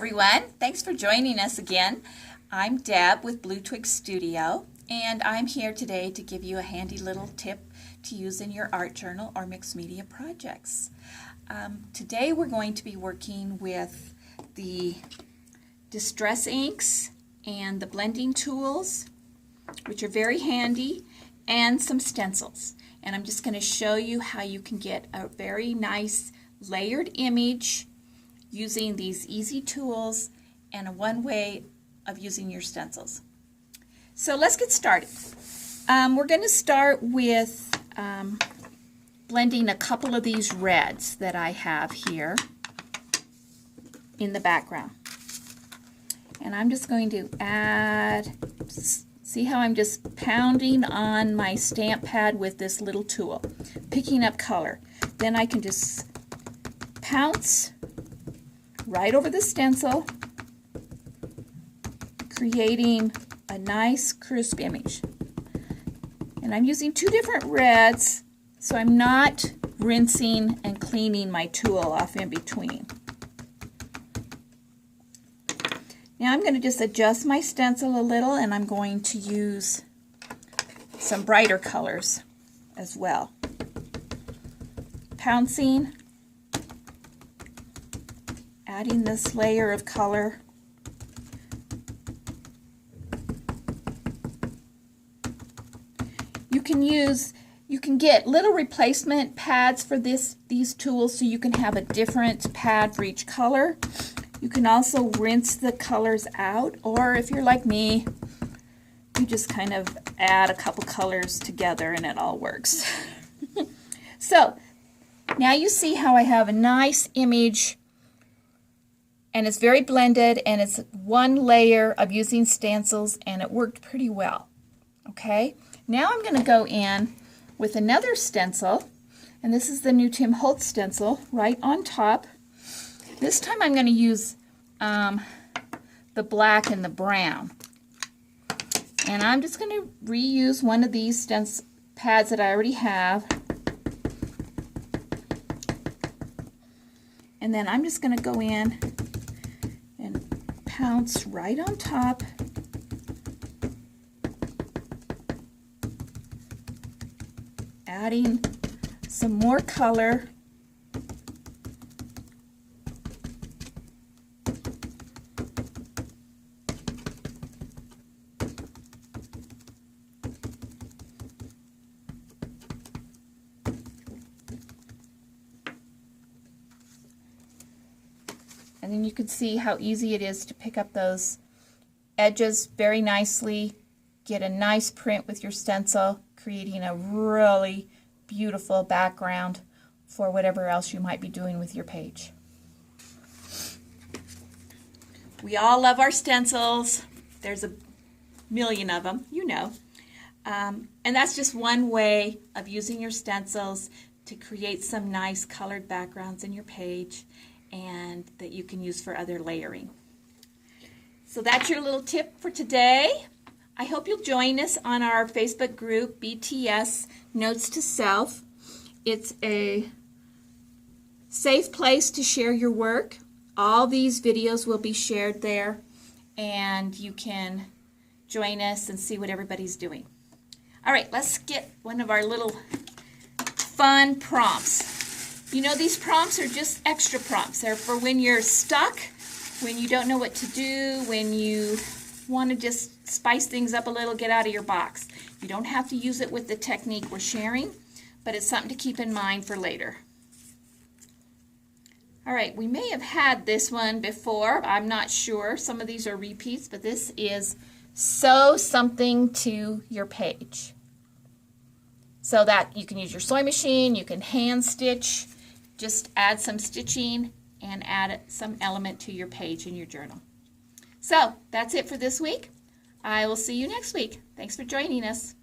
everyone. Thanks for joining us again. I'm Deb with Blue Twig Studio, and I'm here today to give you a handy little tip to use in your art journal or mixed media projects. Today we're going to be working with the distress inks and the blending tools, which are very handy, and some stencils. And I'm just going to show you how you can get a very nice layered image using these easy tools and one way of using your stencils. So let's get started. We're going to start with blending a couple of these reds that I have here in the background. And I'm just going to add, see how I'm just pounding on my stamp pad with this little tool, picking up color. Then I can just pounce right over the stencil, creating a nice crisp image. And I'm using two different reds, so I'm not rinsing and cleaning my tool off in between. Now I'm going to just adjust my stencil a little, and I'm going to use some brighter colors as well. Pouncing, adding this layer of color. You can get little replacement pads for these tools, so you can have a different pad for each color. You can also rinse the colors out, or if you're like me, you just kind of add a couple colors together and it all works. So now you see how I have a nice image, and it's very blended, and it's one layer of using stencils, and it worked pretty well. Okay, now I'm going to go in with another stencil, and this is the new Tim Holtz stencil right on top. This time I'm going to use the black and the brown, and I'm just going to reuse one of these stencil pads that I already have, and then I'm just going to go in and pounce right on top. Adding some more color. And then you can see how easy it is to pick up those edges very nicely, get a nice print with your stencil, creating a really beautiful background for whatever else you might be doing with your page. We all love our stencils. There's a million of them, you know. And that's just one way of using your stencils to create some nice colored backgrounds in your page, and that you can use for other layering. So that's your little tip for today. I hope you'll join us on our Facebook group, BTS Notes to Self. It's a safe place to share your work. All these videos will be shared there, and you can join us and see what everybody's doing. All right, let's get one of our little fun prompts. You know, these prompts are just extra prompts. They're for when you're stuck, when you don't know what to do, when you want to just spice things up a little, get out of your box. You don't have to use it with the technique we're sharing, but it's something to keep in mind for later. All right, we may have had this one before. I'm not sure. Some of these are repeats, but this is sew something to your page. So that you can use your sewing machine, you can hand stitch, just add some stitching and add some element to your page in your journal. So that's it for this week. I will see you next week. Thanks for joining us.